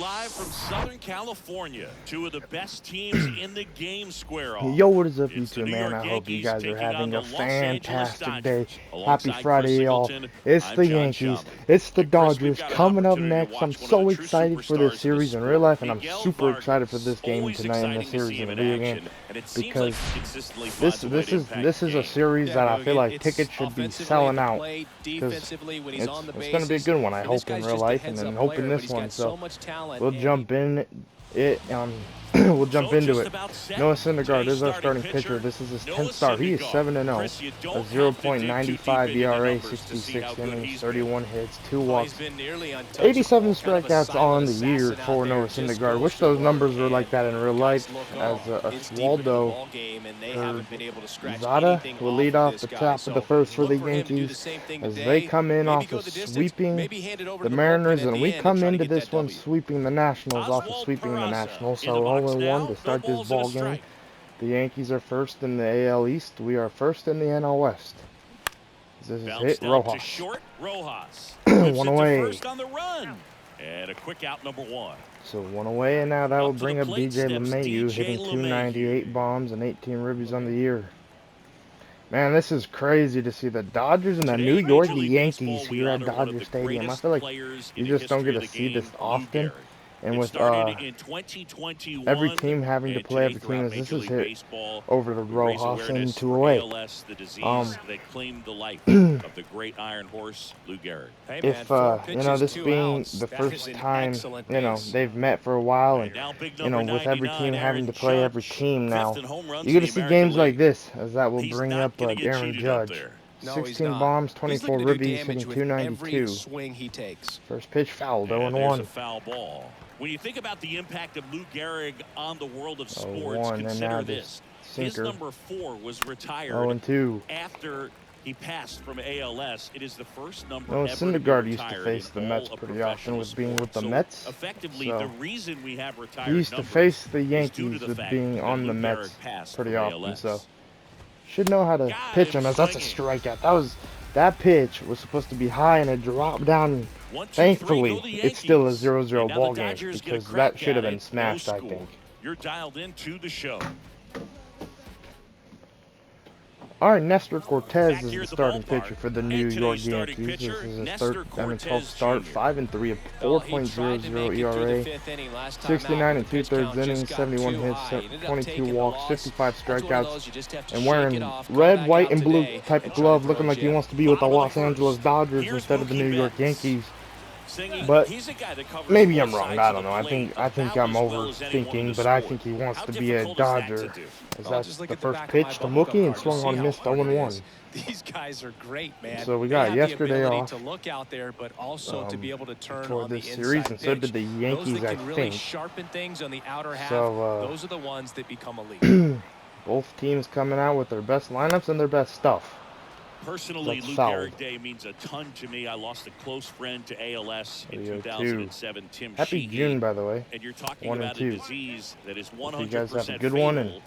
live from Southern California. Two of the best teams in the game square off. Yo, what is up, It's the YouTube, New man? York I hope you Yankees guys are taking on having the a Los Angeles fantastic day. Dodgers. Happy Alongside Chris Friday, y'all. Singleton, It's I'm the John Yankees. Schumann. It's the And Chris, we've Dodgers got an coming up opportunity to next. I'm watch one of so the true excited for this superstars of the series in real sport, life, and I'm Miguel super excited for Vargas. this game Always tonight in the exciting to series see in him the in video game action, and it seems like because he consistently this finds a way to impact is the a game. series Yeah, that I Boog, feel like it's tickets should be offensively selling at the out plate, because defensively when he's on the it's going to be a bases. good one. I And this hope in guy's real just a life, and heads-up then hoping player, but this he's one. got So so much talent. we'll And jump in it. We'll jump So into just it. about set. Noah Syndergaard Today's is our starting pitcher. pitcher, This is his Noah 10th start. He is Syndergaard. 7-0, Chris, you a don't have to dig too deep 0.95 into the ERA, numbers to see how 66 good innings, he's been. 31 hits, 2 well, walks, he's been nearly untouchable, 87 kind of a strikeouts on silent the year assassin out for there, Noah just Syndergaard. goes Wish to those work, numbers were and like that in real guys life, look as on. It's deep into the Oswaldo ball game, and they haven't been able to scratch Zada anything will off lead of off this the guy. top of the So first for look the for him to do the Yankees same thing as today. they come in Maybe off go of the distance, sweeping maybe hand it over the to the bullpen Mariners, at and the we end and come try to into get that this one W. sweeping the Nationals off of Oswald sweeping the Peraza Nationals. in the So box 0-1 now. to No start this balls and a ball game. strike. The Yankees are first in the AL East. We are first in the NL West. This is hit Bounced out to Rojas. short. Rojas whips One it to away. first on the run. And a quick out, number one. So one away, and now that will Up to the bring up plate DJ steps LeMahieu, DJ hitting LeMahieu. 298 bombs and 18 ribbies on the year. Man, this is crazy to see the Dodgers and the New Today, York Major League Yankees Baseball, we here at honor one of Dodger the Stadium. I greatest feel like players you in the just don't history get of to the see this game, Lou often. Gehrig. And It with started in 2021, every team having to and play today every team, throughout as this Major is League hit Baseball, over the we raise Rojas and awareness 2 for away. ALS, the disease that claimed the life of the great Iron Horse, Lou Gehrig. Hey, man, If 4 you know, pitches, this 2 being outs. the That is first an time, excellent you know, pace. they've met for a while, and Now big you know, number with every 99, team having to Aaron play every Judge, team now, fifth in home runs you get in to the see American games like League. this, as that will He's bring not up going to get Aaron cheated up Judge. there. No, he's 16 not. bombs, He's 24 looking to do ribbies, hitting damage with every 292. swing he takes. First pitch fouled, And there's a 0-1. foul ball. When you think about the impact of Lou Gehrig on the world of sports, 0-1, and consider now this. this His sinker. number 4 was retired 0-2. after he passed from ALS. It is the first number Noah ever to be Syndergaard used to retired face in the all Mets of pretty often professional with being with the sports. So Mets. effectively, So the reason we have retired he used to numbers face the is due to Yankees the with fact being that on the Lou Mets Gehrig passed pretty from often. ALS. So should know how to Got pitch him him, as that's a swinging. strikeout. That pitch was supposed to be high, and it dropped down. 1, 2, 3, Thankfully, go the it's still a Yankees. 0-0 And now ball the game, Dodgers get a because crack that should have at been it. smashed, No I score. think. You're dialed into the show. All right, Nestor Cortez Back is here the at the starting ballpark. pitcher for the And New York today's starting Yankees. This pitcher, is his Nestor 12th Cortez start, Jr. 5-3, a Well, he tried to 4.00 make it through the ERA, 5th inning last time 69 out, and but the pitch 2/3 count innings, just got 71 too hits, high. He ended up 22 taking the walks, loss. 55 That's one of strikeouts, those you just have to and shake wearing it off, come red, back white, out and blue today type and of try to glove, looking close like he you out. wants to be with the Bottom of Los the Angeles first. Dodgers Here's instead of the Mookie New York Betts. Yankees. Singing, But he's a guy that covers maybe both I'm wrong. sides I of don't the know. I plate think about I'm as well as anyone in overthinking, the but I sport. think he wants How to be a difficult is that to Dodger. do? As Oh, that's just look the at the first back of pitch my to bubble Mookie, and card. You'll swung see on, how missed hard it 0-1. is. These guys are great, man. So we They got have yesterday the ability off to look out there, but also to be able to turn for on the this inside series, and so pitch. did the Those Yankees, that I can really think. sharpen things on the outer half, So those are the ones that become elite. both teams coming out with their best lineups and their best stuff. Personally, That's Lou solid. Gehrig Day means a ton to me. I lost a close friend to ALS in 3-0-2. 2007, Tim Happy Sheehy. June, by the way. And you're talking 1 and about 2. a disease that is 100% Hope you guys have a good fatal. one, and these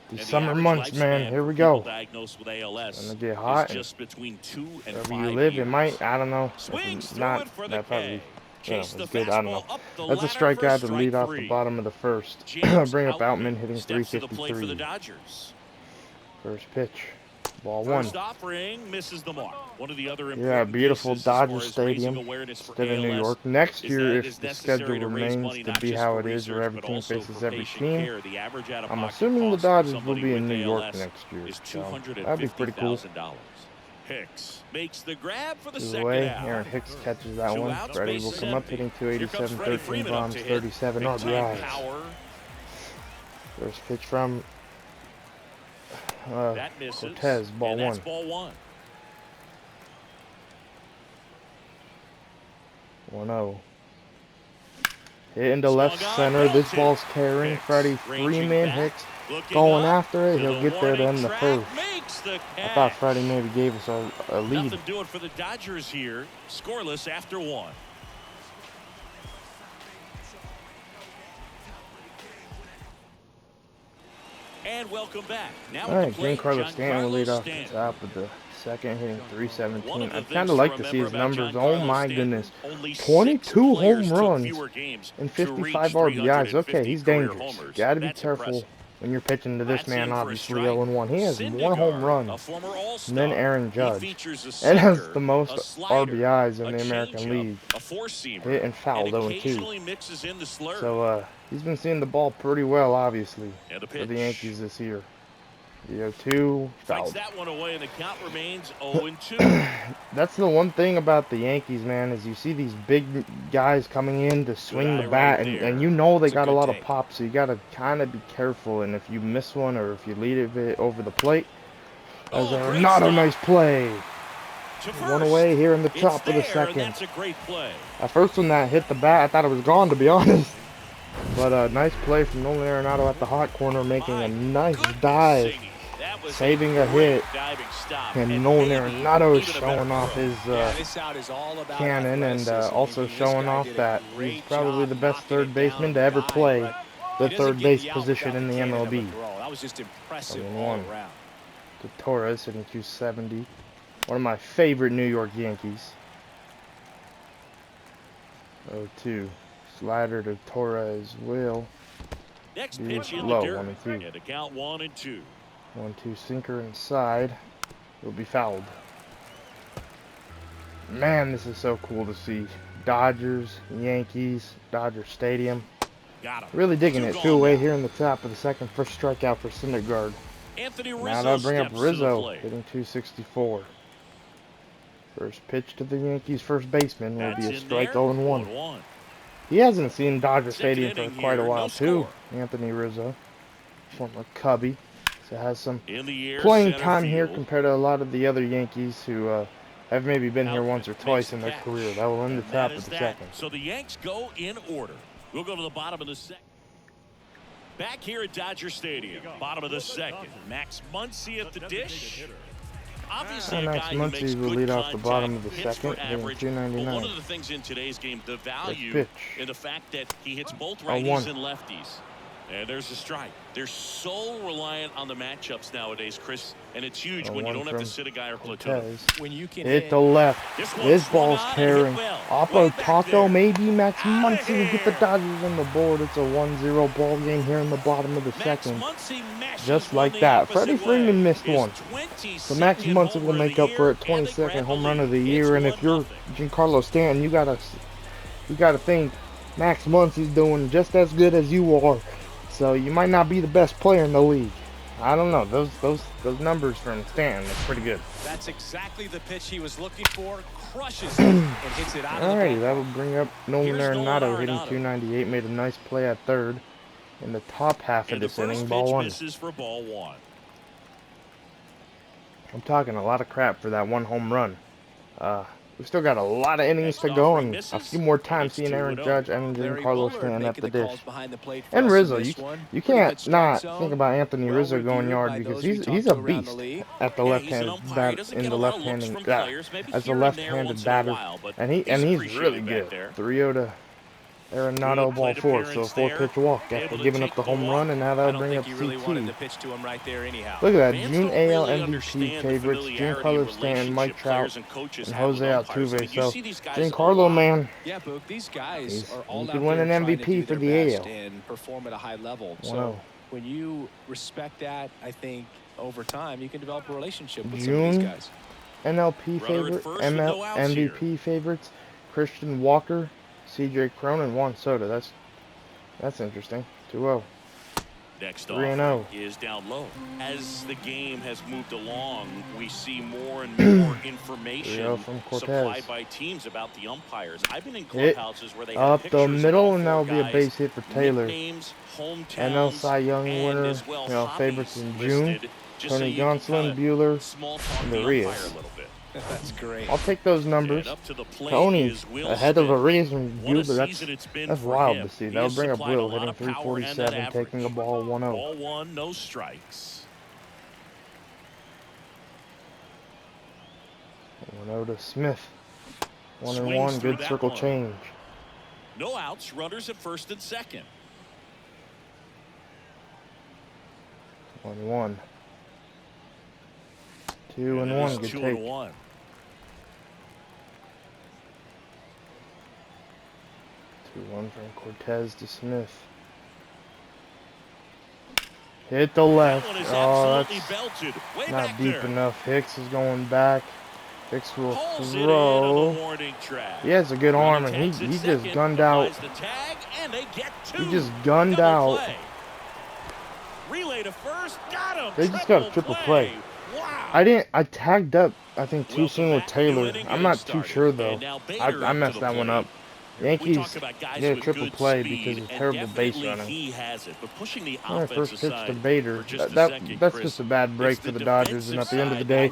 And the summer average months, man, lifespan here for we people go. diagnosed with ALS Gonna get hot, is and just between 2 and wherever 5 you live, years. it might, I don't know. Swings If through not, it for the that probably, K. you know, Chase the it's good. I don't know. fastball up the That's a ladder for strikeout to strike lead off the 3. bottom of the first. James Bring up Outman Outman hitting steps to the plate for the 353. Dodgers. First pitch. Ball 1. First offering misses the mark. One of the other important Yeah, beautiful pieces as far Dodger as Stadium raising awareness for instead of New ALS York. Next is year, that it if is the necessary schedule to raise remains money to not be just how for it is, where research, every but team also faces for every patient team, care. The average I'm out-of-pocket assuming the cost for Dodgers will somebody be in with New York ALS next year. is So that'd be pretty cool. $250,000. Hicks makes the grab for the Two second away. out. Aaron Hicks catches that 2 one. outs, Freddie will bases come up empty. hitting Here comes 287, Freddie 13 Freeman up bombs, to hit. 37 Big time RBIs. power. First pitch from That misses. Cortez, ball and that's 1. ball 1. 1-0. Hit into left Swung on, center. This belted. ball's carrying. Hicks Freddie ranging Freeman. back, Hicks looking going up after it. to He'll get there to warning end the track, first. makes the I thought catch. Freddie maybe gave us a lead. Nothing doing for the Dodgers here. Scoreless after 1. And welcome back. Now All at right, the plate, Giancarlo Stanton will lead off the Stanton. top of the second, hitting One .317. of the I'd things kind to of like to see his remember about numbers. Oh my Giancarlo goodness. Stanton, only 22 players home took runs fewer games and to reach 55 RBIs. Okay, 350 he's career dangerous. homers. Got to be That's careful impressive. when you're pitching to this That's man, in for a obviously strike. 0-1. He has one home Syndergaard, run a former and All-Star. then Aaron He Judge. features a And has sinker, the most a slider, RBIs in a the American changeup, League. a four-seamer, Hit and fouled and 0-2. occasionally mixes in the slurve. So he's been seeing the ball pretty well, obviously, And a for the pitch. Yankees this year. The 0-2 Fights fouled. that one away, and the count remains 0-2. That's the one thing about the Yankees, man, is you see these big guys coming in to swing the eye bat, right and there. you know they It's a got a good lot of take. pop, so you got to kind of be careful. And if you miss one or if you lead it over the plate, that was great not a stop. nice play. To One first. away here in the It's top of the there, and second. that's a great play. At first, when that hit the bat, I thought it was gone, to be honest. But a nice play from Nolan Arenado at the hot corner, making a nice dive, That was saving a great hit. diving stop. And Nolan maybe Arenado is even a better showing off throw. his Yeah, this out is all about cannon, and athleticism. also I mean, this showing guy off did a that he's great probably job the best knocking third it down baseman on to the ever dive, play but the he doesn't third get base the out position without in the cannon of a MLB. throw. That was just impressive I mean, all one. around. To Torres hitting .270. One of my favorite New York Yankees. 0-2. Slider to Torres will Next be pitch in the low, dirt. 1-2. And a count 1-2. 1-2 sinker inside. Will be fouled. Man, this is so cool to see. Dodgers, Yankees, Dodger Stadium. Got him. Really digging it. 2 gone away now. here in the top of the second. First strikeout for Syndergaard. Anthony Rizzo Now they'll bring up steps to the Rizzo, plate. hitting .264. First pitch to the Yankees' first baseman will That's be a in strike there. 0-1. 0-1. He hasn't seen Dodger Second Stadium for inning quite a here, while, no too. score. Anthony Rizzo, former Cubby. So has some In the air, playing center time here field. compared to a lot of the other Yankees who have maybe been here once or Outfit twice makes in the their catch. career. That will end the And top that of is the that. second. So the Yanks go in order. We'll go to the bottom of the second. Back here at Dodger Stadium, bottom of the second. Max Muncy at the dish. Obviously, a Max guy who Muncy makes will good lead off the contact, bottom of the hits for second, hitting average. But one .299. of the things in today's game, the value pitch. in the fact that he hits both 0-1. righties and lefties. And there's a strike. They're so reliant on the matchups nowadays, Chris, and it's huge when you 0-1 don't have to from sit a guy or platoon. Cortez. When you can Hit the left. This ball's tearing. Oppo Taco, maybe Max Muncy will get the Dodgers on the board. It's a 1-0 ball game here in the bottom of the second. Just like that. Freddie Freeman missed one. So Max Muncy will make up for it. 22nd home run of the year. And if you're Giancarlo Stanton, you gotta think Max Muncy's doing just as good as you are. So you might not be the best player in the league. I don't know. Those numbers from Stanton are pretty good. That's exactly the pitch he was looking for. Crushes it and hits it out of the Alrighty, ballpark. that will bring up Nolan Here's Nolan Arenado hitting Arenado. .298. Made a nice play at third in the top half of And the this inning. first Ball pitch one. misses for ball one. I'm talking a lot of crap for that one home run. We still got a lot of innings to go and a few more times seeing Aaron Judge and Larry Giancarlo Bullard Stanton at making the the calls dish. behind the plate for And us in Rizzo, this you one. Pretty can't good strike not zone. think about Anthony Well Rizzo going reviewed yard by because those we he's talked a to around beast the league. at the Yeah, he's an left-handed umpire. He bat doesn't in get the a lot of looks left-handed from bat players, maybe as a here and there left-handed once in a batter, while, but and he's appreciated really back good. there. 3-0 to Arenado, Good ball plate four, so appearance 4-pitch there. walk Able after to giving up take the the home walk. run, and now I that'll don't bring think up he really wanted to CT. pitch to him right there anyhow. Look at that, Fans June don't AL really MVP understand the favorites, familiarity Giancarlo and Stanton, Mike relationship Trout, players and coaches and have with Jose umpires. I Altuve. mean, you So see these guys a Giancarlo, lot. man, Yeah, Boog, these guys are all he out could win there an trying to do MVP for their the best AL. and perform at a high level. 1-0. So when you respect that, I think over time you can develop a relationship with some of June these guys. NLP Runner at favorite, first with no outs MVP favorites, Christian Walker, CJ Cron, and Juan Soto. That's interesting. 2-0. Next 3-0. offering is down low. As the game has moved along, we see more and more information from Cortez. supplied by teams about the umpires. I've been in Hit clubhouses where they have up pictures the of middle, all and four that'll be a guys, base hit for Taylor. nicknames, NL hometowns, Cy Young and winner, as well favorites hobbies in June. listed, just so Tony you can Gonsolin, kinda Bueller, small talk and the Arias. umpire a little bit. That's great. I'll take those numbers. And up to the plate Tony is Will ahead of Smith. Arias and What a Bueller. season it's been That's for wild him. to see. He That'll has bring up supplied a Will lot hitting of power and that 347, taking a average. ball 1-0. Ball one, no strikes. 1-0 to Smith. Swings 1-1, through good that circle one. change. No outs, runners at first and second. 1-1. 2-1. Good 2-1. take. 2-1 from Cortez to Smith. Hit the left. Oh, that's not deep enough. Hicks is going back. Hicks will throw. He has a good arm, and he just gunned out. He just gunned out. Relay to first, got him. They just got a triple play. Wow. I tagged up, I think, too soon with Taylor. I'm not too sure, though. I messed that one up. Yankees get a triple play because of terrible base running. He has it, but pushing the First pitch to Bader. That's just a bad break for the Dodgers. And at the end of the day,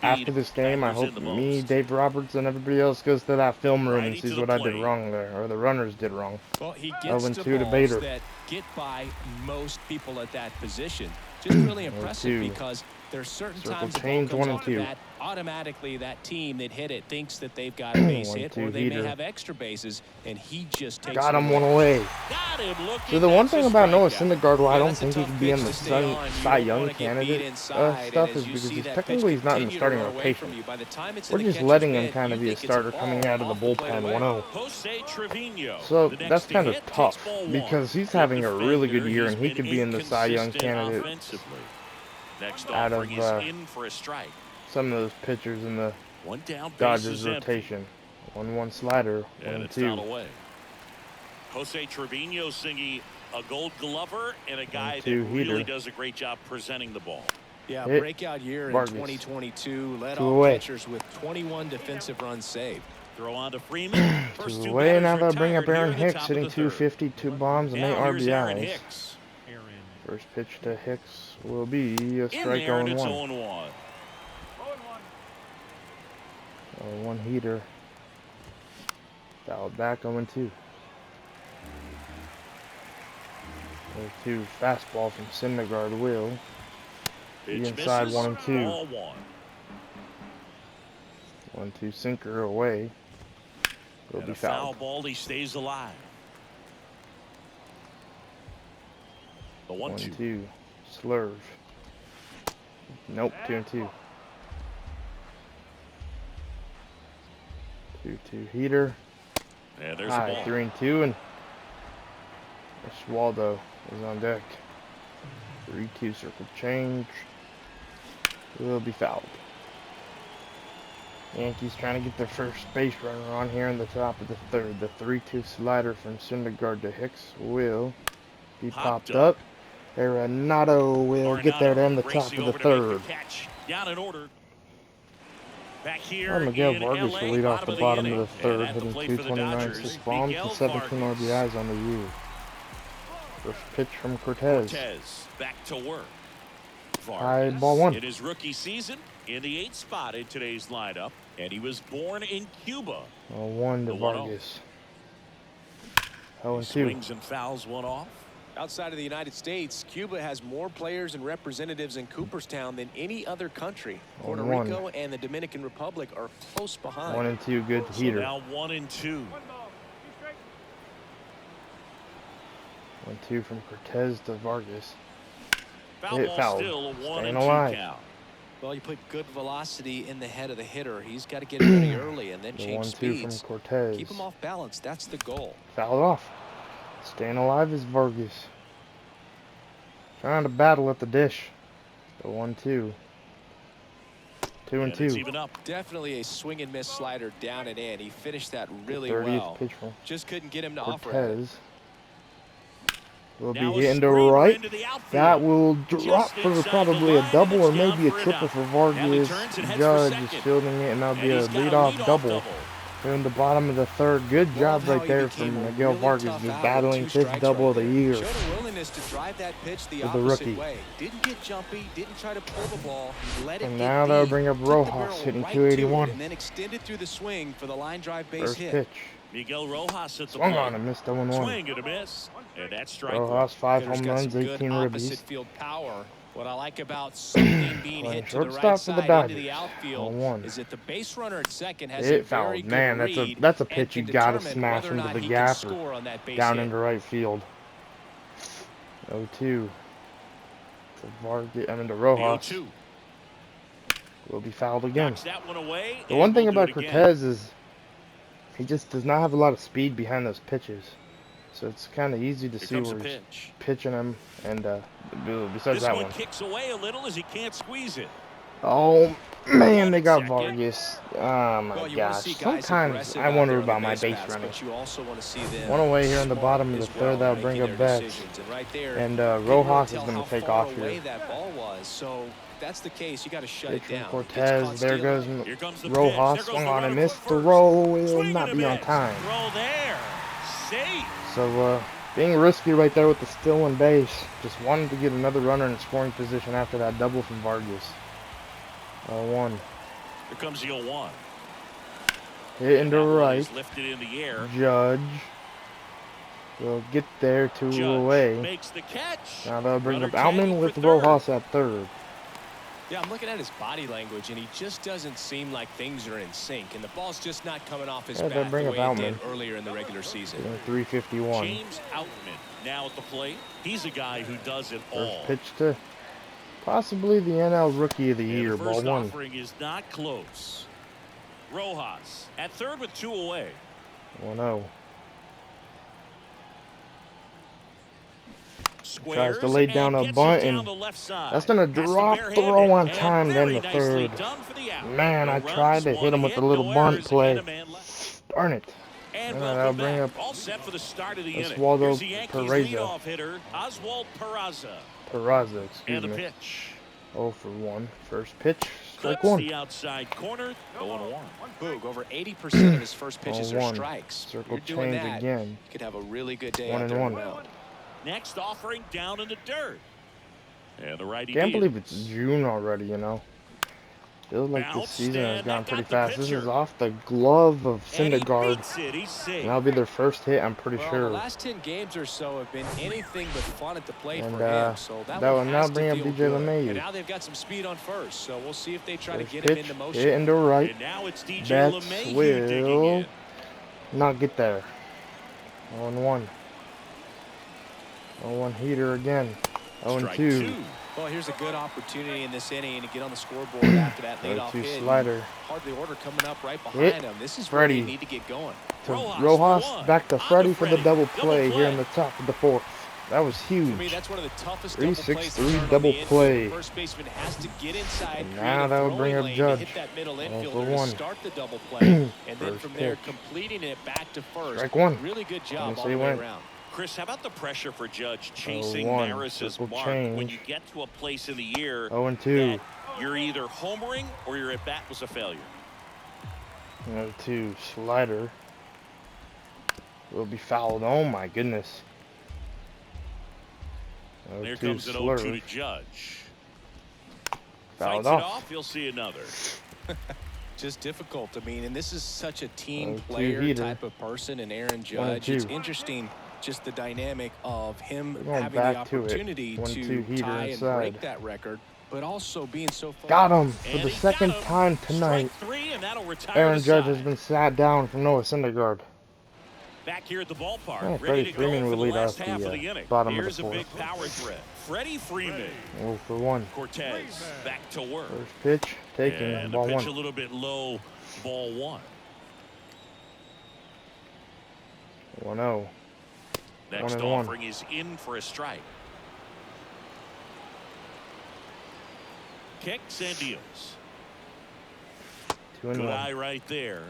after this game, I hope me, Dave Roberts, and everybody else goes to that film room and sees what I did wrong there, or the runners did wrong. Well, he gets 0-2 to to Bader. that get by most people at that position. Just really impressive because there's certain times the ball comes off the bat, automatically that team that hit it thinks that they've got a base hit, or they may have extra bases, and he just takes got him one away. So the one thing about Noah Syndergaard, why I don't think he can be in the Cy Young candidate stuff, is because he's not in the starting rotation. We're just letting him kind of be a starter coming out of the bullpen 1-0. So that's kind of tough because he's having a really good year and he could be in the Cy Young candidate out of some of those pitchers in the Dodgers rotation. 1-1 slider, 1-2. Jose Trevino singing a Gold Glover and a guy that really does a great job presenting the ball. Yeah, breakout year in 2022. Led all pitchers with 21 defensive runs saved. Throw on to Freeman. First two away, now they'll bring up Aaron Hicks, hitting 250, 2 bombs, and 8 RBIs. First pitch to Hicks will be a strike 0-1. 0-1 heater. Fouled back 0-2. 0-2 fastball from Syndergaard will be inside 1-2. 1-2 sinker away. Will be fouled. Foul ball, he stays alive. The 1-2 slurve. Nope, 2-2. 2-2 heater. Yeah, there's high, 3-2, and Oswaldo is on deck. 3-2 circle change. Will be fouled. Yankees trying to get their first base runner on here in the top of the third. The 3-2 slider from Syndergaard to Hicks will be popped up. Arenado will get there to end the top of the third. Down in order. Back here Miguel Vargas will lead off the bottom of the third, hitting 229 6 bombs and 17 RBIs on the year. First pitch from Cortez. Back to work. High ball 1. In his rookie season, in the 8th spot in today's lineup, and he was born in Cuba. 0-1 to Vargas. 0-2. Swings and fouls one off. Outside of the United States, Cuba has more players and representatives in Cooperstown than any other country. Puerto Rico and the Dominican Republic are close behind. 1-2, good heater. So now 1-2. 1-2 from Cortez to Vargas. Hit foul. Still a 1-2 count. Well, you put good velocity in the head of the hitter. He's got to get ready early and then change speeds. 1-2 from Cortez. Keep him off balance. That's the goal. Fouled off. Staying alive is Vargas. Trying to battle at the dish. The 1-2. 2-2. Definitely a swing and miss slider down and in. He finished that really 30th well. Pitch from just couldn't get him to offer. Cortez will be hitting to right. That will drop for probably a double or maybe a triple for Vargas. Judge is fielding it, and that'll be a leadoff double. In the bottom of the third. Good job right there from Miguel Vargas, just battling his double of the year. Showed a willingness to drive that pitch the rookie. way. Didn't get jumpy, didn't try to pull the ball. Let it and now they'll bring up Rojas, hitting 281. And then extended through the swing for the line drive base First hit. pitch. Miguel Rojas at the swung on and missed 0-1. Swing and a miss. And that's strike. Rojas 5 home runs, 18 ribbies. Field power. What I like about something being hit to the right side into the outfield is that the base runner at second has a very good read. That's a pitch you gotta smash into the gap or down into right field. 0-2 to Vargas, to Rojas. Will be fouled again. Knocks that one away, The one thing we'll about Cortez is he just does not have a lot of speed behind those pitches. So it's kind of easy to see where he's pitching him. And besides that one. Kicks away a little as he can't squeeze it. Oh, man, they got Vargas. Oh, my gosh. Sometimes I wonder about my base running. One away here in the bottom of the third. That'll bring up Betts. And Rojas is going to take off here. That's the case. You got to shut it down. Cortez, there goes Rojas. Swung on and missed. The roll will not be on time. Roll there. Safe. So, being risky right there with the stealing base. Just wanted to get another runner in scoring position after that double from Vargas. 0-1. Here comes the 0-1. Hit into right. Lifted in the air. Judge will get there, 2 away. Makes the catch. Now they'll bring up Outman with Rojas at third. Yeah, I'm looking at his body language, and he just doesn't seem like things are in sync, and the ball's just not coming off his bat the way it did earlier in the regular season. 351. James Outman now at the plate. He's a guy who does it all. First pitch to possibly the NL Rookie of the Year, ball 1. Offering is not close. Rojas at third with 2 away. 1-0. Tries to lay down a bunt, and that's going to drop the throw on time then the third. Man, I tried to hit him with the little bunt play. Darn it. And that'll bring up Oswaldo Peraza, excuse me. 0-for-1. First pitch, strike 1. The outside corner, 0-1. Boog, over 80% of his first pitches are strikes. Circle change again. You could have a really good day 1-1. Next offering down in the dirt. And the righty. Can't believe it's June already, you know. Feels like this season has gone pretty fast. This is off the glove of Syndergaard. And that'll be their first hit, I'm pretty sure. The last 10 games or so have been anything but fun at the plate and, for him. So that will one now bring up DJ LeMahieu. And now they've got some speed on first, so we'll see if they try to get him into motion. Hit into right. And now it's DJ Betts will not get there. 0-1. 0-1 heater again. 0-2. Well, here's a good opportunity in this inning to get on the scoreboard after that leadoff hit. Slider. Hardly order coming up right behind him. This is where they need to get going. Rojas back to Freddie for the double play here in the top of the fourth. That was huge. For me, that's one of the toughest 3-6-3 double play. First baseman has to get inside. And now that would bring up Judge. 0-for-1. Start the double play, and then from there completing it back to first. Strike 1. Really good job all the way around. Chris, how about the pressure for Judge chasing Maris's mark when you get to a place in the year 0-2. You're either homering or your at bat was a failure. 0-2 slider will be fouled. Oh my goodness. There comes an 0-2 to Judge. Fouled off. You'll see another. Just difficult. I mean, and this is such a team player type of person, and Aaron Judge. It's interesting. Just the dynamic of him having the opportunity to tie and break that record, but also being so far. Got him for the second time tonight. Aaron Judge has been sat down from Noah Syndergaard. Back here at the ballpark, yeah, Freddie Freeman will lead off the bottom of the fourth. Here's a big power threat. Freddie Freeman. 0-for-1. Cortez back to work. First pitch taken. And ball the pitch 1. a little bit low. Ball 1. 1-0. Next offering is in for a strike. Kicks and deals. 2-1. Good eye right there.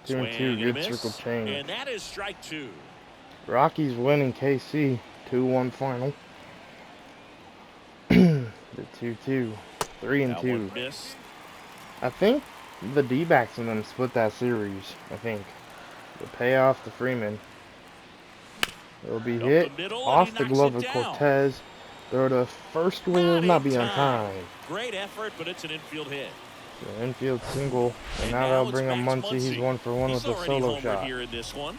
2-2. Good circle change. And that is strike 2. Rockies winning KC. 2-1 final. The 2-2. 3-2. I think the D-backs and them split that series. I think the payoff to Freeman. It'll be hit off the glove of Cortez. Throw to first will not be on time. Great effort, but it's an infield hit. So infield single, and now they'll bring up Muncy. He's 1-for-1 with a solo shot. Here in this one.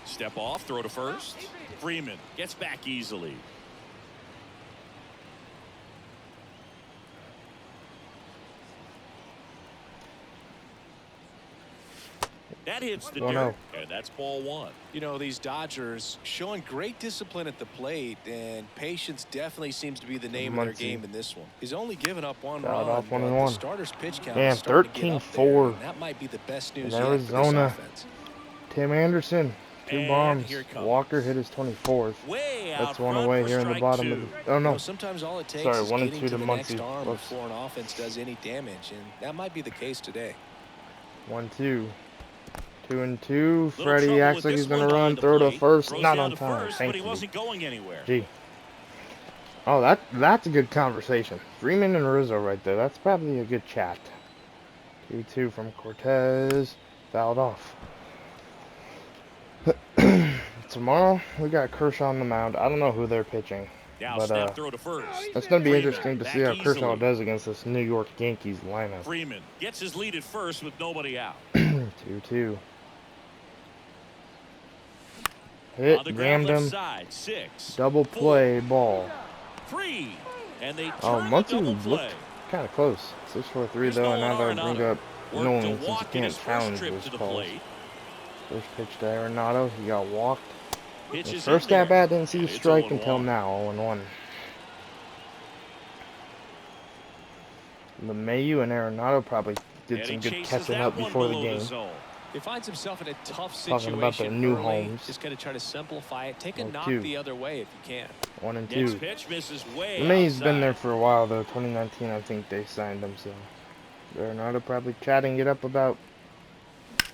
Step off, throw to first. Freeman gets back easily. That hits the 1-0. dirt, and that's ball one. You know, these Dodgers showing great discipline at the plate, and patience definitely seems to be the name of their game in this one. He's only given up one run, off but 1-1. the starter's pitch count And is starting to get up there, 13-4. and that might be the best news In yet for this Arizona. offense. Tim Anderson, 2 And bombs. here it comes. Walker hit his 24th. Way That's out one front away for here in the strike bottom 2. of the. Oh no. You know, sometimes all it takes Sorry, is 1-2 getting to to the Muncie. next arm Whoops. before an offense does any damage, and that might be the case today. 1-2. 2-2. Little Freddie trouble acts with like this he's gonna one run. behind the Throw to plate. first. Throws Not down on to time. first, Thank but he you. wasn't going anywhere. Gee. Oh, that's a good conversation. Freeman and Rizzo right there. That's probably a good chat. 2-2 from Cortez. Fouled off. Tomorrow we got Kershaw on the mound. I don't know who they're pitching, Now but snap throw to first. it's gonna be Freeman interesting to back see how Kershaw easily. does against this New York Yankees lineup. Freeman gets his lead at first with nobody out. 2-2. Hit, On the ground jammed left him. side, 6. Double play ball. 3. And they Oh, turn the Muncie double looked play. kind of close. 6-4-3 There's though, no and now they'll Arenado. bring up Worked Nolan to since he walk in can't his first challenge trip those to the calls. plate. First pitch to Arenado, he got walked. Pitch His is first in at there. bat didn't see a It's strike 0-1. until now, 0-1. LeMahieu and Arenado probably did And some he good chases catching that up one before the below game. zone. He finds himself in a tough Talking situation about their new early. homes. Just going to try to simplify it. Take a knock 0-2. the other way if you can. 1-2. Next pitch misses way LeMahieu's outside. been there for a while though. 2019, I think they signed him. So Arenado probably chatting it up about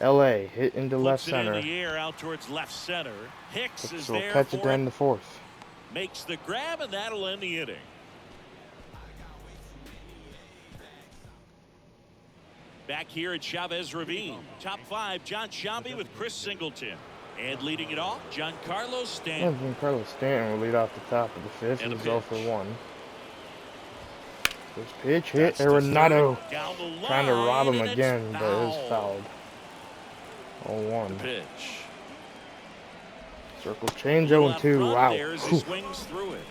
LA, hit into left Puts it in center. the air out towards left center. Hicks is So we'll there catch it for to it. end the fourth. Makes the grab, and that'll end the inning. Back here at Chavez Ravine. Top 5, John Sciambi with Chris Singleton. And leading it off, Giancarlo Stanton. And Giancarlo Stanton will lead off the top of the fifth. And a He's 0 pitch. for 1. First pitch hit. That's the Arenado third. Down the line, trying to rob him and it's again, but it is fouled. fouled. 0-1. Pitch. Circle change Left 0-2. front Wow. there as he Whew. swings through it.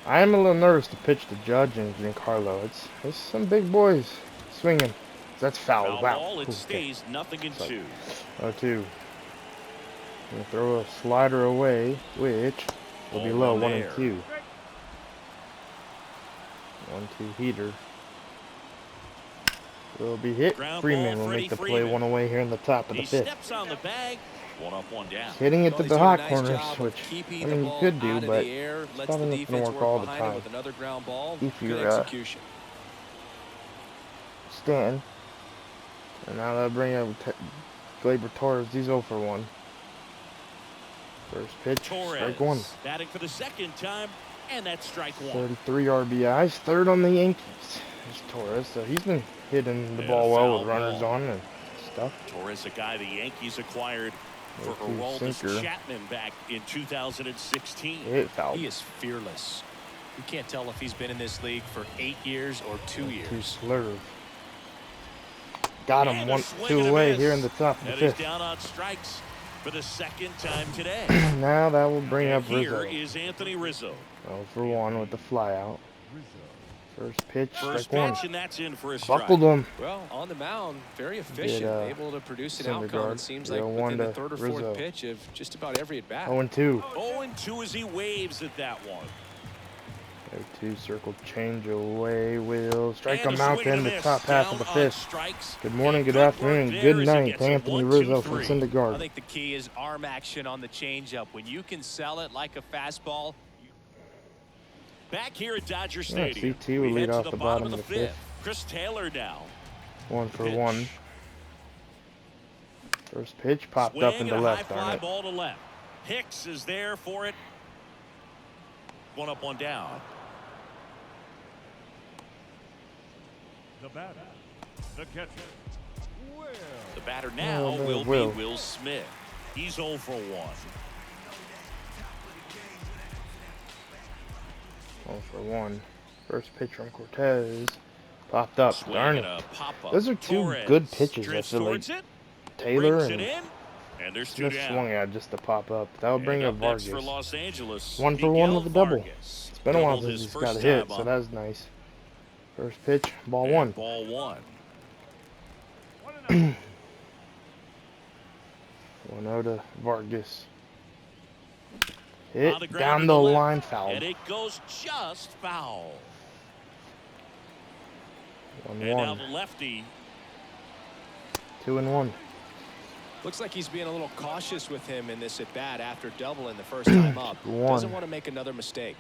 I am a little nervous to pitch to Judge and Giancarlo. It's some big boys swinging. That's foul. Foul Wow. ball, it Ooh, stays nothing in Sorry. 2. 0-2. Gonna throw a slider away, which will be low. 1-2. 1-2 heater. Will be hit. Ground Freeman ball, will make the Freddie play Freeman. one away here in the top of the He fifth. steps on the bag. 1 up, 1 down. Hitting it to He's the doing a hot nice corners, job of which keeping I the mean you ball could out do, of the but air, lets it's the probably not defense gonna work work all the behind him time. with another ground ball. If Good you're execution. Stanton. And now they'll bring up Gleyber Torres. He's 0 for 1. First pitch, strike 1. Torres batting for the second time, and that's strike 1. 33 RBIs, third on the Yankees. There's Torres, so he's been hitting the And ball a well with foul runners ball. on and stuff. Torres, a guy the Yankees acquired for 0-2 Aroldis sinker. Chapman back in 2016. Hit foul. He is fearless. You can't tell if he's been in this league for 8 years or 2 years. 2 slurve. Got him And a 1-2 swing and a away miss. here in the top of the And he's fifth. down on strikes for the second time today. Now that will bring And up Rizzo. here is Anthony Rizzo. 0 for 1 with the flyout. First pitch, First strike 1. pitch, and that's in for a strike. Buckled him. Well, on the mound, very efficient, able to produce an outcome. Syndergaard. It seems like 0-1 within the to third or Rizzo. fourth pitch of just about every at bat. 0-2. 0-2 as he waves at that one. 0-2 circle change away. Will strike And him a out swing to and end a the miss. top half of Down the on fifth. strikes. Good morning, And good work afternoon, there good as he night gets to it. Anthony 1, 2, Rizzo from 3. I Syndergaard. think the key is arm action on the changeup. When you can sell it like a fastball. Back here at Dodger Yeah, Stadium. CT will we lead head off to the the bottom bottom of of the the fifth. Chris Taylor now. 1 for Pitch. 1. First pitch popped Swing up and into a left, high darn fly it. ball to left. Hicks is there for it. 1 up, 1 down. The batter, the catcher, Will. The batter now will be Will Smith. He's 0 for 1. 0 for 1. First pitch from Cortez. Popped up. Swing Darn and it. a pop-up. Those are two Torres good pitches, I drifts feel like. towards it, Taylor brings it and in, and there's 2 just down. swung at just to pop up. That'll bring And up up next Vargas. for Los Angeles. 1 for 1 Miguel with a double. Vargas. It's been a while Doubled since his he's got a first hit, time so up. that's nice. First pitch, ball And 1. Ball 1. 1-0 to Vargas. Hit down the line, foul. And it goes just foul. 1-1. And now the lefty. 2-1. Looks like he's being a little cautious with him in this at bat after doubling the first time up. Doesn't want to make another mistake.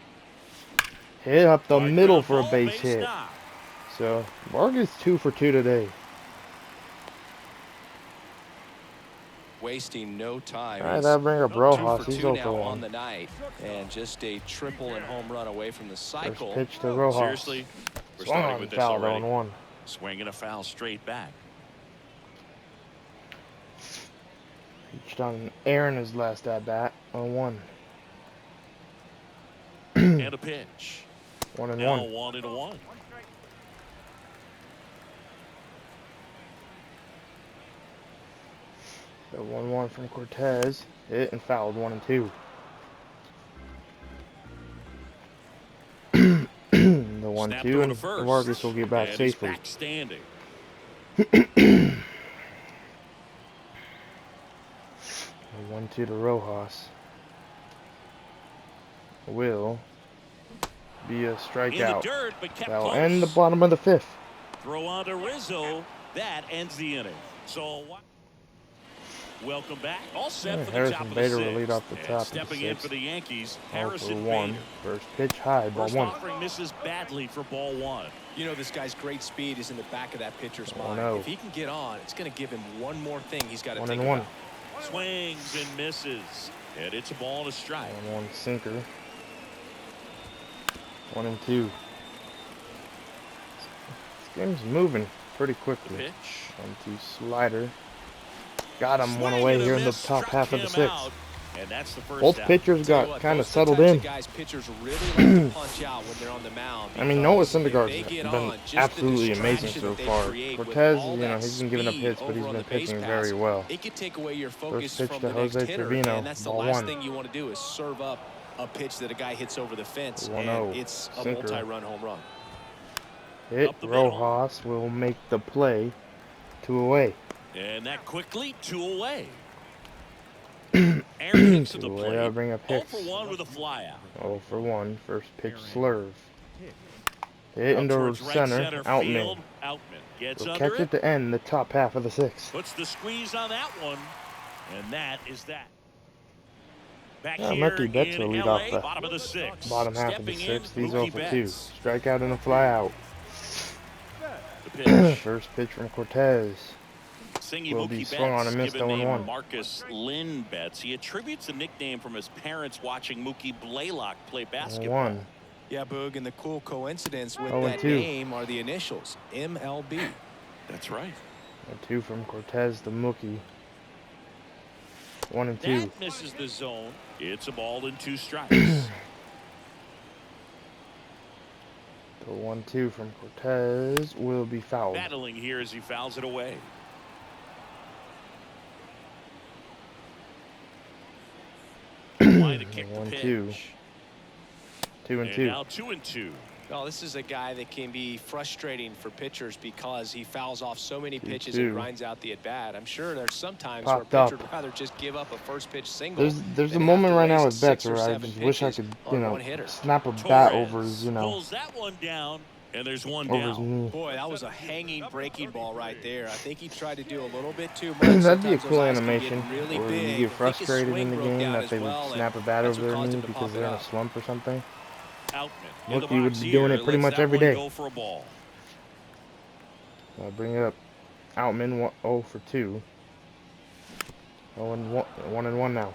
Hit up the middle for a base hit. So Vargas 2 for 2 today. Wasting no time. All right, that'll bring up Rojas. He's 2 for 2 0 now for 1 on the night, and just a triple and home run away from the cycle. First pitch to Rojas. Seriously, we're Swung starting on, with this foul, already. 0-1. Swinging a foul straight back. Reached on Aaron his last at bat. 0-1. And a pitch. 1-1. Now 1-1. The 1-1 from Cortez. Hit and fouled. 1-2. The 1-2 and Vargas will get back safely. Back standing. 1-2 to Rojas. Will be a strikeout. That'll end the bottom of the 5th. Throw on to Rizzo. That ends the inning. So welcome back. All set for the top of the 6th. will lead off the top of the 6th. Stepping in for the Yankees, 0 Harrison for 1. Bader. First pitch high, ball First 1. offering misses badly for ball 1. You know, this guy's great speed is in the back of that pitcher's mind. No. If he can get on, it's going to give him one more thing he's got to think 1-1. about. Swings and misses. And it's a ball and a strike. 1-1 sinker. 1-2. This game's moving pretty quickly. Pitch. 1-2 slider. Got him one away here in the top half of the 6th. And that's the first Both out. pitchers got kind of settled in. Pitchers really like to punch out when they're on the mound. I mean, Noah Syndergaard's been absolutely amazing so far. Cortez, you know, he's been giving up hits, but he's been pitching very well. It could take away your focus First pitch from to the next Jose hitter, Trevino, and that's the ball last 1. thing you want to do is serve up a pitch that a guy hits over the fence, 1-0. and it's a Sinker. multi-run home run. Hit. Rojas will make the play. 2 away. And that quickly 2 away. Aaron hits to the plate. That'll bring up 0 Hicks. for 1 with a fly out. 0 for 1. First pitch slurve. Hit into Right center. Outman. Gets Will under catch it to end the top half of the 6th. Puts the squeeze on that one. And that is that. Back Mookie Betts in will lead LA, off the bottom of the 6th. bottom half of the Stepping in, 6th. He's 0 Mookie for 2. Betts. Strikeout and a fly out. The pitch. First pitch from Cortez. Singing Will be Mookie swung on Betts, and missed given 0-1. name Marcus Lynn Betts. He attributes the nickname from his parents watching Mookie Blaylock play basketball. 1. Yeah, Boog, and the cool coincidence with 0-2. that name are the initials, MLB. That's right. 2 from Cortez to Mookie. 1-2. That misses the zone. It's a ball and 2 strikes. The 1-2 from Cortez will be fouled. Battling here as he fouls it away. Line to kick the 1-2. pitch. 2-2. And now 2-2. Well, this is a guy that can be frustrating for pitchers because he fouls off so many pitches 2-2. and grinds out the at-bat. I'm sure there's some times Popped where a up. pitcher would rather just give up a first pitch single. There's a than moment have to right now waste with Betts 6 or where I 7 just wish I pitches could, on one hitter. snap a bat over Torres his, pulls that one down, and there's one over his down. knee. Boy, that was a hanging breaking ball right there. I think he tried to do a little bit too much. That'd be a Sometimes cool those eyes can get animation really where big. you I get think his frustrated swing in the broke game down that as they well, would and snap a bat that's over what their caused knee him to because pop they're it in a out. slump or something. Outman in the Mookie would box be doing here, it pretty lets much that every one day. go for a ball. I'll bring it up. Outman 0 for 2. 1-1 now.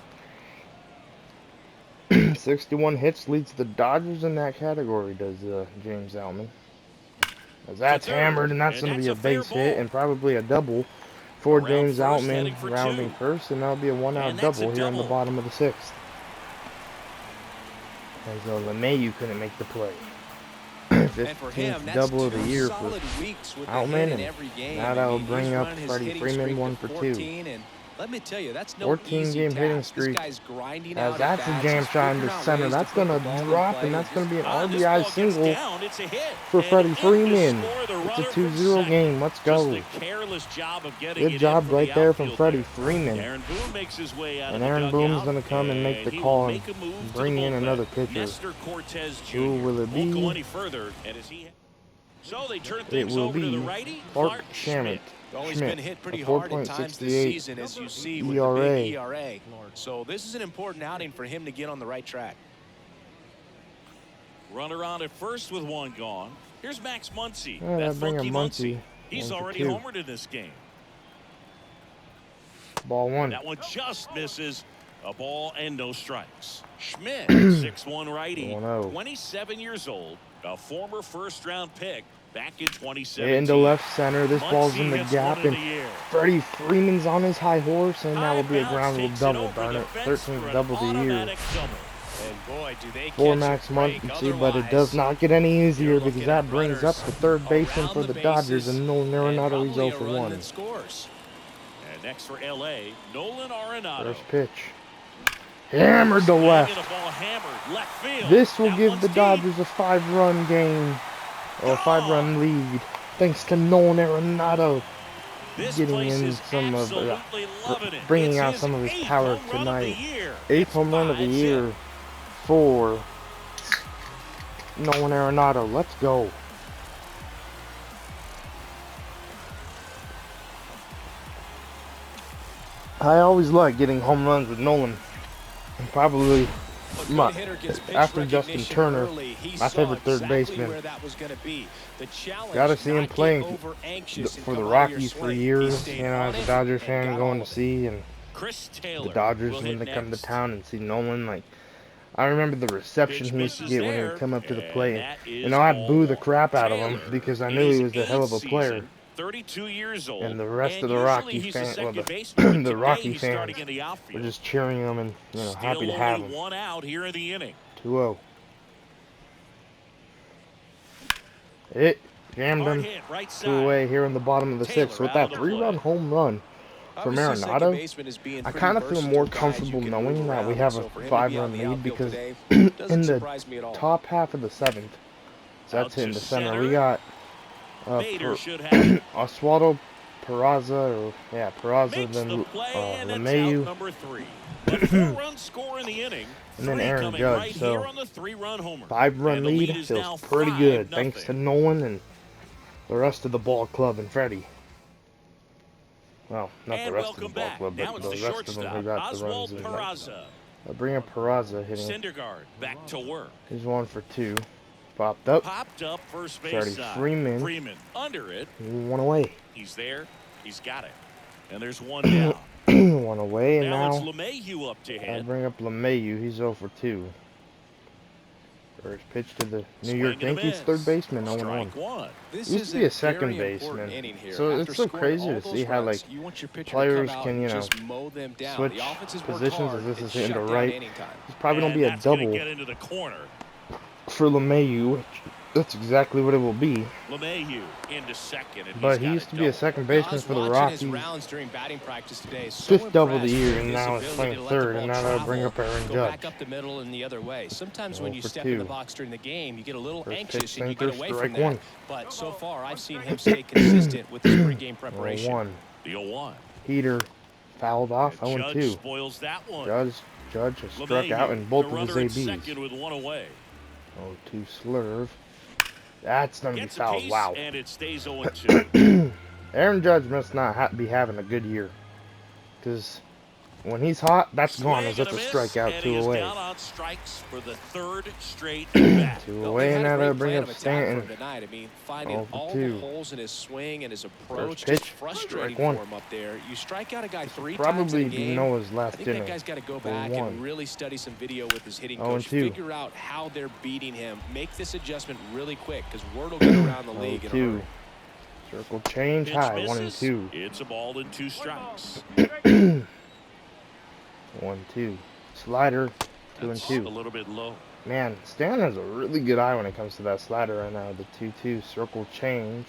61 hits leads the Dodgers in that category, does James Outman. As that's hammered, and that's going to be a base hit and probably a double for Around James first, heading Outman, for rounding 2. first, and that'll be a 1-out And that's a double here in the double. bottom of the 6th. As LeMahieu couldn't make the play. And for him, 15th that's double of the 2 year for solid weeks with the Outman, hit in and every game. now I that'll mean, bring he's up running his Freddie hitting Freeman streak 1 to for 2. 14, and Let me tell you, that's no 14 easy game hitting task. streak. This guy's grinding As out that's a jam shot into center. That's going to drop, and that's going to be an This RBI ball gets single down. It's a hit. for Freddie And in to Freeman. score the It's a runner from 2-0 second. game. Let's go. Just a careless job of getting Good it job in for right the there from outfield Freddie there. Freeman. Aaron Boone makes his way out And of the Aaron dugout, Boone's going to come and make the he will call make and a move to bring the in bullpen. another pitcher. Nestor Cortez Jr. Who will it be? Won't go any further. And as he so they turn It things will over to the be righty, Clark Schmidt. Oh, he's been hit pretty a hard at times this 4.68 season, as you see with the big ERA. So this is an important outing for him to get on the right track. Runner on at first with one gone. Here's Max Muncy. Yeah, that bring funky a Muncy. Muncy. He's 1-2. already homered in this game. Ball one. That one just misses. A ball and no strikes. Schmidt, 6'1" righty, 1-0. 27 years old, a former first-round pick back in 2017. Into left center. This ball's in the Muncy hits gap, one in and the air. Freddie Freeman's on his high horse, and that will be a ground rule Takes double. over Darn the it. fence 13th for an double of the year. automatic double. And boy, do they For catch Max a break Muncy, but it does otherwise. not get any easier You're because looking that at brings up runners the third baseman around for the the Dodgers, bases, and Nolan Arenado. He's probably 0 a for run 1. that scores. And next for L.A., Nolan Arenado. First pitch. Hammered to left. Swinging a ball hammered left field. This will That give one's the deep. Dodgers a 5-run game, or a 5-run lead, thanks to Nolan Arenado This getting place in is some of absolutely loving it. bringing It's out his some of his 8th power home run of the tonight. year. 8th It's home run of the 5-zip. year for Nolan Arenado. Let's go. I always like getting home runs with Nolan. And probably after Justin Turner, my favorite third baseman. Gotta see him playing for the Rockies for years, you know, as a Dodgers fan, going to see and the Dodgers when they come to town and see Nolan. Like, I remember the reception he used to get when he would come up to the plate. You know, I'd boo the crap out of him because I knew he was a hell of a player. 32 years old, and the rest of the Rocky fans, well, the Rocky fans were just cheering him and, you know, happy to have him. One out here in the inning. 2-0. It jammed him right 2 away here in the bottom of the 6th. With that 3-run home run from Arenado, I kind of feel more comfortable knowing that we have a 5-run lead because in the top half of the 7th, so that's in the center, we got Oswaldo Peraza, then LeMahieu, A 4-run score in the inning. and then Aaron Judge. Right so on the 3-run homer. 5-run lead feels pretty good, thanks to Nolan and the rest of the ball club and Freddie. Well, not the rest of the ball club, but the rest of them who got the runs. I'll bring up Peraza hitting. Syndergaard back to work. He's 1 for 2. Popped up First base Freddie side. Freeman under it. 1 away. He's there. He's got it. And there's 1 down. 1 away, and now now it's LeMahieu up to I'll hit. bring up LeMahieu. He's 0 for 2. First pitch to the New York Yankees third baseman, 0-1. Used to be a second baseman, so it's so crazy to see how, like, players can, you know, switch positions. As this is hitting to right, he's probably gonna be a double for LeMahieu, which that's exactly what it will be. LeMahieu into second, and but he used to be a second baseman for the Rockies. 5th double of the year, and now he's playing third, and now they'll bring up Aaron Judge. Back up the middle and the other way. Sometimes when you for step 2. in the box during the game, you get a little First anxious pitch, and you get away strike from that. 1. But so far, I've seen him stay consistent with his pregame preparation. 0-1. The 0-1. Heater fouled off, 0-2. Judge spoils that one. Judge has struck out in both of his ABs. Second with 1 away. 0-2 slurve. That's going to be fouled. Wow. And it stays 0-2. Aaron Judge must not be having a good year. Because when he's hot, that's gone. As it's a strikeout, 2 away. Down on strikes for the 3rd straight at-bat. 2 away, and now they'll bring up Stanton. I mean, finding all the holes in his swing and his approach, First pitch, just frustrating strike 1. for him up there. You strike out a guy 3 times Probably in a game. Noah's last I think inning. that guy's got to go back 1. and really study some video with his hitting 0-2. coach. Figure out how they're beating him. Make this adjustment really quick because word will get around the league in a hurry. Circle change high, 1-2. It's a ball and 2 strikes. 1-2. Slider, 2-2. A little bit low. Man, Stan has a really good eye when it comes to that slider right now. The 2-2 circle change.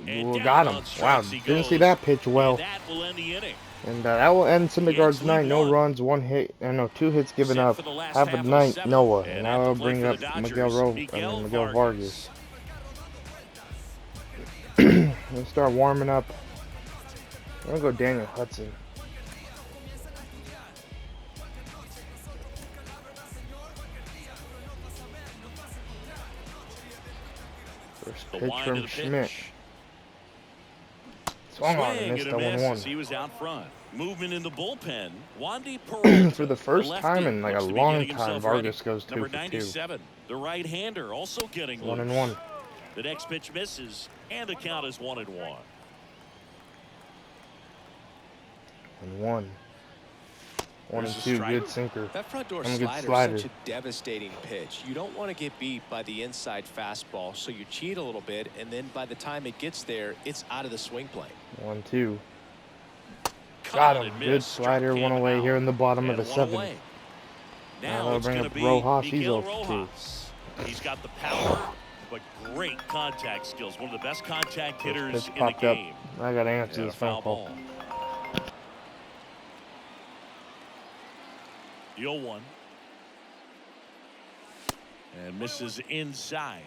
Got him. Wow, didn't see that pitch well. That will end the inning. And that will end Syndergaard's night. No one. runs, 1 hit, and no 2 hits given Set up. for the last Have a half of the night, seventh. Noah. And And now I'll bring up Miguel Vargas. Let's start warming up. I'm gonna go Daniel Hudson. First pitch from Schmidt. Swung on and missed. 1-1. He was out front. Movement in the bullpen. Wandy Peralta. For the first time in like a long time, Vargas goes 2 Number for 2. 97, the right-hander, also getting 1-1. The next pitch misses, and the count is 1-1. 1-1. 1-2, good sinker. That front door slider is such a devastating pitch. You don't want to get beat by the inside fastball, so you cheat a little bit, and then by the time it gets there, it's out of the swing plane. 1-2. Got him. Good slider. 1 away here in the bottom of the 7th. Now they'll bring up Rojas. He's 0-2. He's got the power, but great contact skills. One of the best contact hitters in the game. I got to answer this phone call. 0-1. And misses inside.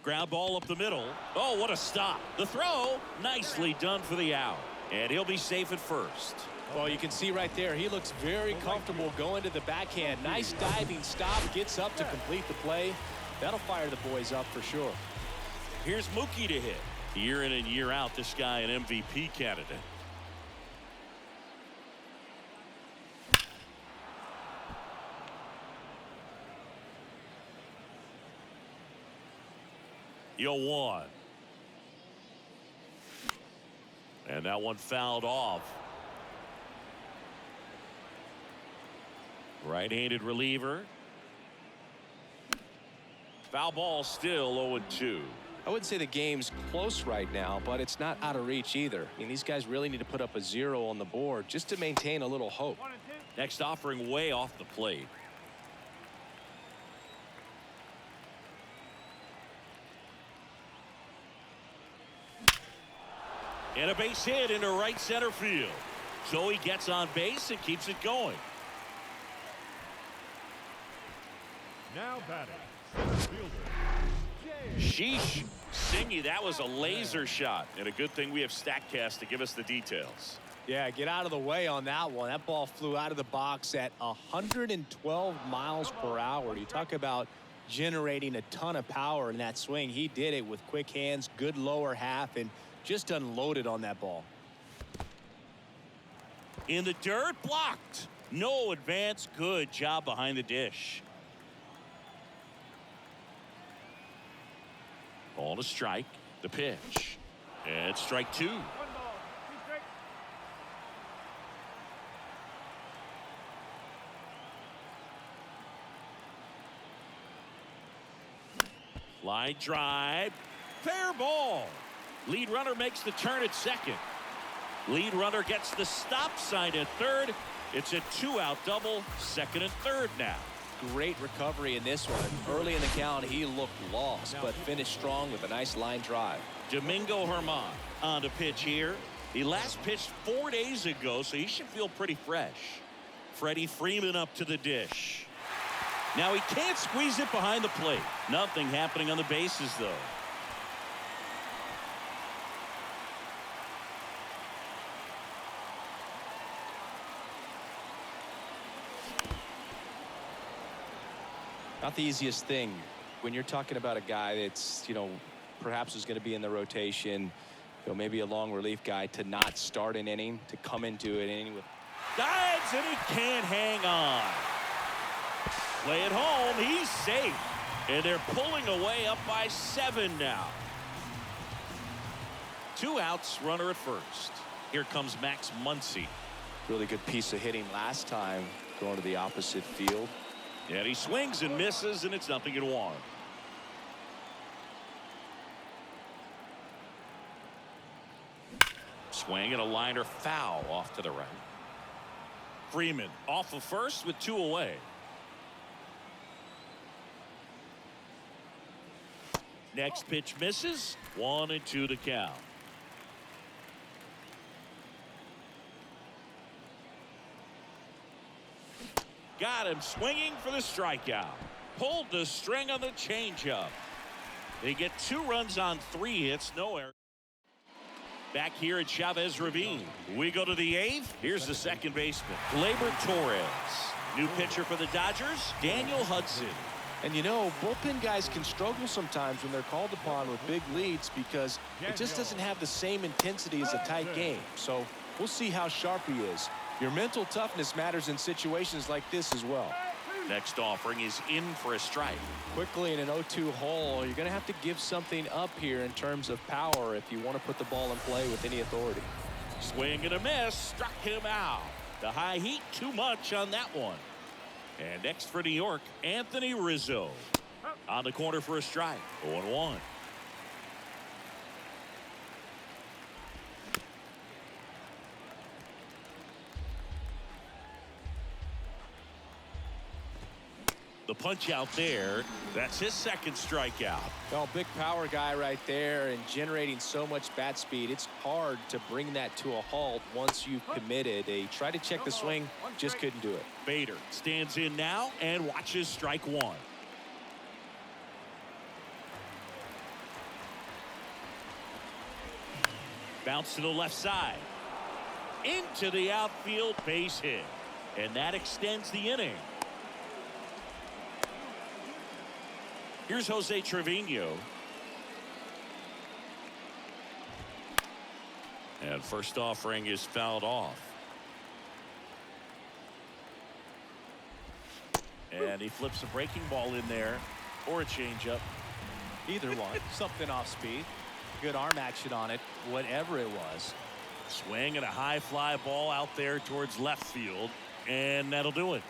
Ground ball up the middle. Oh, what a stop. The throw, nicely done for the out. And he'll be safe at first. Well, you can see right there, he looks very comfortable going to the backhand. Nice diving stop, gets up to complete the play. That'll fire the boys up for sure. Here's Mookie to hit. Year in and year out, this guy an MVP candidate. Yo, 1. And that one fouled off. Right-handed reliever. Foul ball, still 0-2. I wouldn't say the game's close right now, but it's not out of reach either. I mean, these guys really need to put up a 0 on the board just to maintain a little hope. Next offering way off the plate. And a base hit into right center field. So he gets on base and keeps it going. Now batting, center fielder. Sheesh. Singy, that was a laser shot. And a good thing we have StatCast to give us the details. Yeah, get out of the way on that one. That ball flew out of the box at 112 miles per hour. You talk about generating a ton of power in that swing. He did it with quick hands, good lower half, and just unloaded on that ball. In the dirt, blocked. No advance. Good job behind the dish. Ball to strike. The pitch. And it's strike 2. Line drive. Fair ball. Lead runner makes the turn at second. Lead runner gets the stop sign at third. It's a 2-out double. Second and third now. Great recovery in this one. Early in the count, he looked lost, but finished strong with a nice line drive. Domingo Germán on to pitch here. He last pitched 4 days ago, so he should feel pretty fresh. Freddie Freeman up to the dish. Now he can't squeeze it behind the plate. Nothing happening on the bases, though. Not the easiest thing when you're talking about a guy that's, perhaps is going to be in the rotation, maybe a long relief guy, to not start an inning, to come into an inning with. Dives and he can't hang on. Play it home. He's safe. And they're pulling away up by 7 now. 2 outs, runner at first. Here comes Max Muncy. Really good piece of hitting last time, going to the opposite field. And he swings and misses, and it's 0-1. Swing and a liner foul off to the right. Freeman off of first with 2 away. Next pitch misses. 1-2 to count. Got him swinging for the strikeout. Pulled the string on the changeup. They get 2 runs on 3 hits, no error. Back here at Chavez Ravine. We go to the 8th. Here's the second baseman, Gleyber Torres. New pitcher for the Dodgers, Daniel Hudson. And you know, bullpen guys can struggle sometimes when they're called upon with big leads because it just doesn't have the same intensity as a tight game. So we'll see how sharp he is. Your mental toughness matters in situations like this as well. Next offering is in for a strike. Quickly in an 0-2 hole, you're going to have to give something up here in terms of power if you want to put the ball in play with any authority. Swing and a miss, struck him out. The high heat too much on that one. And next for New York, Anthony Rizzo. On the corner for a strike. 0-1. The punch out there. That's his second strikeout. Well, big power guy right there and generating so much bat speed. It's hard to bring that to a halt once you've committed. They tried to check the swing, just couldn't do it. Bader stands in now and watches strike 1. Bounce to the left side. Into the outfield, base hit. And that extends the inning. Here's Jose Trevino. And first offering is fouled off. And he flips a breaking ball in there or a changeup. Either one. Something off speed. Good arm action on it, whatever it was. Swing and a high fly ball out there towards left field. And that'll do it.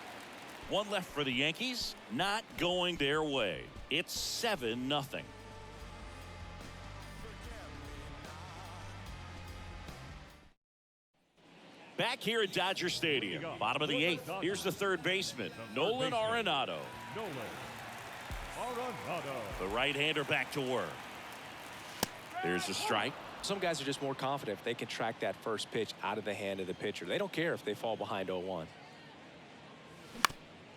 1 left for the Yankees. Not going their way. It's 7-0. Back here at Dodger Stadium. Bottom of the 8th. Here's the third baseman, Nolan Arenado. The right-hander back to work. There's a strike. Some guys are just more confident if they can track that first pitch out of the hand of the pitcher. They don't care if they fall behind 0-1.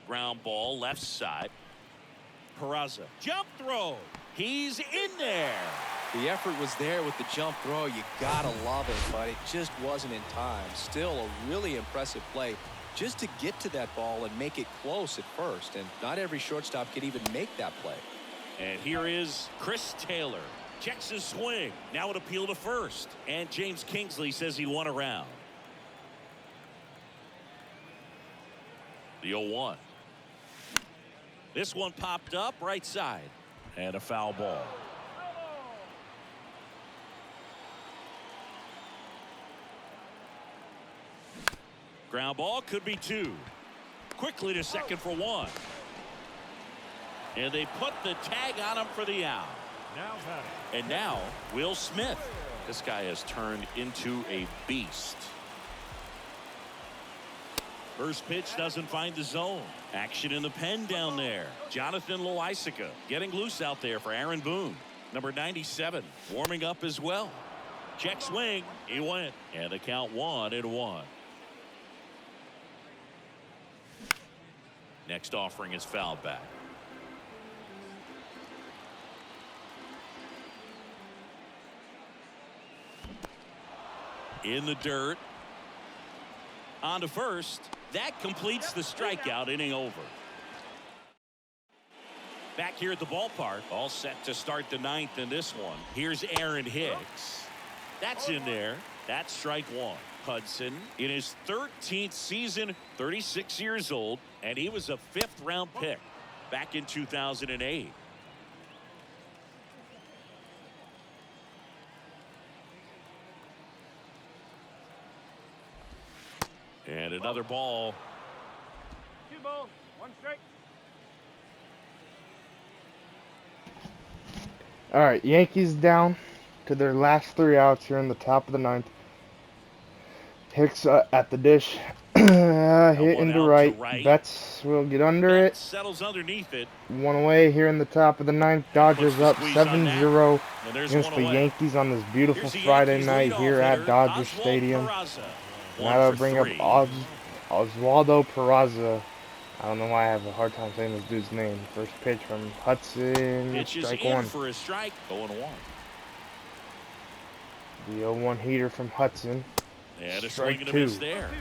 Ground ball left side. Peraza. Jump throw. He's in there. The effort was there with the jump throw. You gotta love it, but it just wasn't in time. Still a really impressive play just to get to that ball and make it close at first. And not every shortstop can even make that play. And here is Chris Taylor. Checks his swing. Now an appeal to first. And James Kingsley says he won a round. The 0-1. This one popped up right side. And a foul ball. Ground ball could be 2. Quickly to second for 1. And they put the tag on him for the out. And now Will Smith. This guy has turned into a beast. First pitch doesn't find the zone. Action in the pen down there. Jonathan Loaisiga getting loose out there for Aaron Boone. Number 97 warming up as well. Check swing. He went. And the count 1-1. Next offering is fouled back. In the dirt. On to first. That completes the strikeout. Inning over. Back here at the ballpark. All set to start the 9th in this one. Here's Aaron Hicks. That's in there. That's strike 1. Hudson in his 13th season, 36 years old, and he was a 5th-round pick back in 2008. And another ball. 2 balls, 1 strike. All right, Yankees down to their last 3 outs here in the top of the 9th. Hicks at the dish. Hit into right. Betts will get under it. Settles underneath it. One away here in the top of the ninth. Dodgers up 7-0 against the Yankees on this beautiful Friday night here at Dodger Stadium. Now that'll bring up Oswaldo Peraza. I don't know why I have a hard time saying this dude's name. First pitch from Hudson. Strike one. For a strike. 0-1. The 0-1 heater from Hudson. Strike two.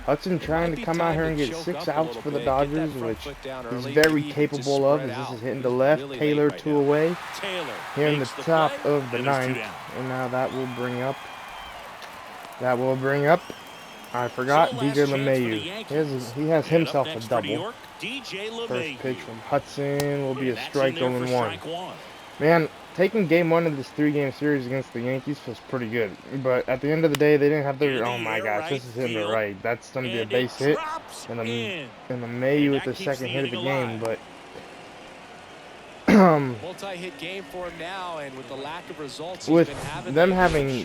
Hudson trying to come out here and get 6 outs for the Dodgers, which he's very capable of, as this is hitting to left. Taylor 2 away here in the top of the ninth. And now that will bring up, I forgot, DJ LeMahieu. He has himself a double. First pitch from Hudson will be a strike 0-1. Man, taking game 1 of this 3-game series against the Yankees feels pretty good. But at the end of the day, they didn't have their... Oh my gosh, this is hitting the right. That's going to be a base hit. And the Mayu with the second hit of the game. But multi-hit game for him now, and with the lack of results with them having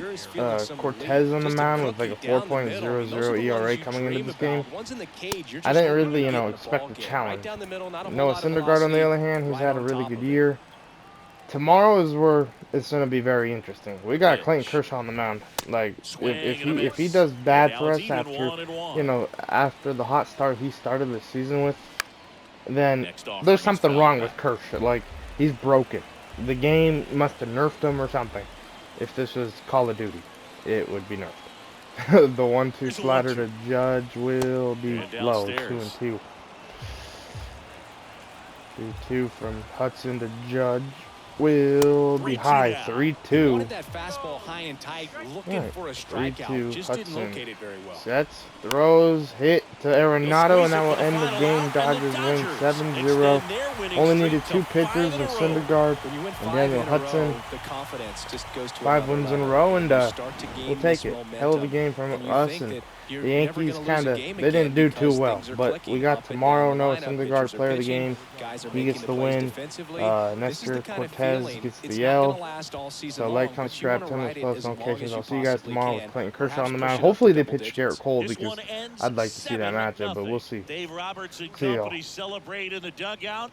Cortez on the mound with like a 4.00 ERA coming into this game, I didn't really, expect a challenge. Noah Syndergaard, on the other hand, who's had a really good year. Tomorrow is where it's going to be very interesting. We got Clayton Kershaw on the mound. Like, if he does bad for us after the hot start he started the season with, then there's something wrong with Kershaw. Like, he's broken. The game must have nerfed him or something. If this was Call of Duty, it would be nerfed. The 1-2 slider to Judge will be low, 2-2. 2-2 from Hudson to Judge will be high, 3-2. Wanted that fastball high and tight, looking for a strikeout. Just didn't locate it very well. Sets, throws, hit to Arenado, and that will end the game. Dodgers win 7-0. Only needed 2 pitchers in Syndergaard and Daniel Hudson. 5 wins in a row, and we'll take it. Hell of a game from us, and the Yankees they didn't do too well, but we got tomorrow. Noah Syndergaard, player of the game. He gets the win. Nestor Cortez gets the L. So like, comment, subscribe, tell me with post notifications. I'll see you guys tomorrow with Clayton Kershaw on the mound. Hopefully they pitch Garrett Cole, because I'd like to see that matchup, but we'll see. Dave Roberts and See y'all. company celebrate in the dugout.